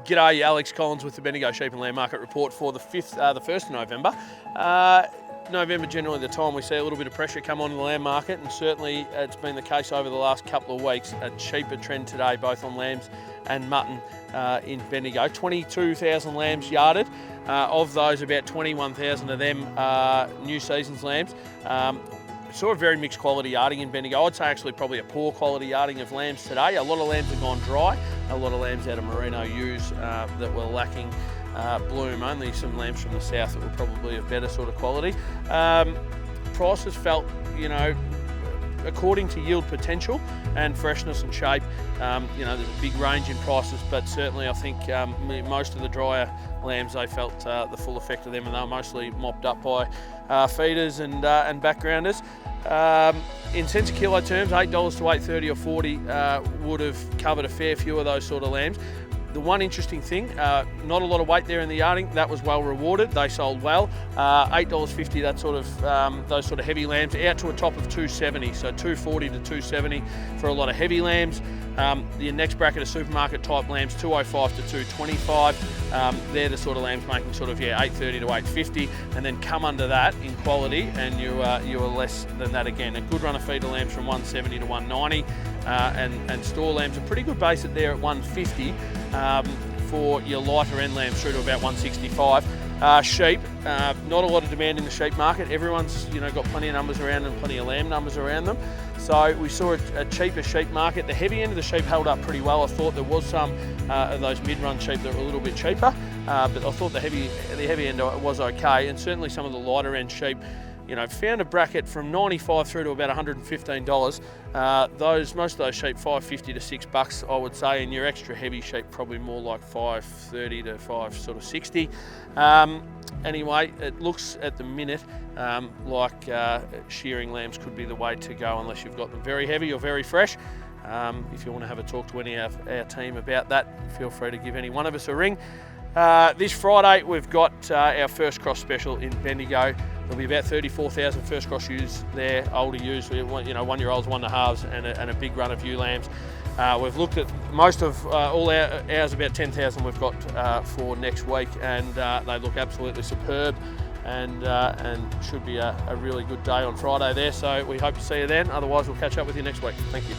G'day, Alex Collins with the Bendigo Sheep and Lamb Market Report for the 1st of November. November generally the time we see a little bit of pressure come on in the lamb market, and certainly it's been the case over the last couple of weeks. A cheaper trend today both on lambs and mutton in Bendigo. 22,000 lambs yarded. Of those, about 21,000 of them are new seasons lambs. Saw a very mixed quality yarding in Bendigo. I'd say actually probably a poor quality yarding of lambs today. A lot of lambs have gone dry. A lot of lambs out of merino ewes that were lacking bloom. Only some lambs from the south that were probably of better sort of quality. Prices felt, according to yield potential and freshness and shape, there's a big range in prices, but certainly I think most of the drier lambs, they felt the full effect of them, and they were mostly mopped up by feeders and backgrounders. In cents a kilo terms, $8 to $8.30 or 40 would have covered a fair few of those sort of lambs. The one interesting thing, not a lot of weight there in the yarding. That was well rewarded. They sold well. $8.50, that sort of those sort of heavy lambs, out to a top of $2.70. So $2.40 to $2.70 for a lot of heavy lambs. The next bracket of supermarket type lambs, $2.05 to $2.25. They're the sort of lambs making sort of $8.30 to $8.50, and then come under that in quality, and you are less than that again. A good run of feeder lambs from $1.70 to $1.90, and store lambs a pretty good base at there at $1.50. For your lighter end lambs through to about $1.65. Sheep, not a lot of demand in the sheep market. Everyone's got plenty of numbers around and plenty of lamb numbers around them. So we saw a cheaper sheep market. The heavy end of the sheep held up pretty well. I thought there was some of those mid-run sheep that were a little bit cheaper, but I thought the heavy end was okay, and certainly some of the lighter end sheep, found a bracket from $95 through to about $115. Most of those sheep $5.50 to $6, I would say, and your extra heavy sheep probably more like $5.30 to $5.60. Anyway, it looks at the minute like shearing lambs could be the way to go unless you've got them very heavy or very fresh. If you want to have a talk to any of our team about that, feel free to give any one of us a ring. This Friday we've got our first cross special in Bendigo. There'll be about 34,000 first cross ewes there, older ewes, 1-year-olds, 1.5s, and a big run of ewe lambs. We've looked at most of all ours, about 10,000 we've got for next week, and they look absolutely superb, and should be a really good day on Friday there. So we hope to see you then. Otherwise, we'll catch up with you next week. Thank you.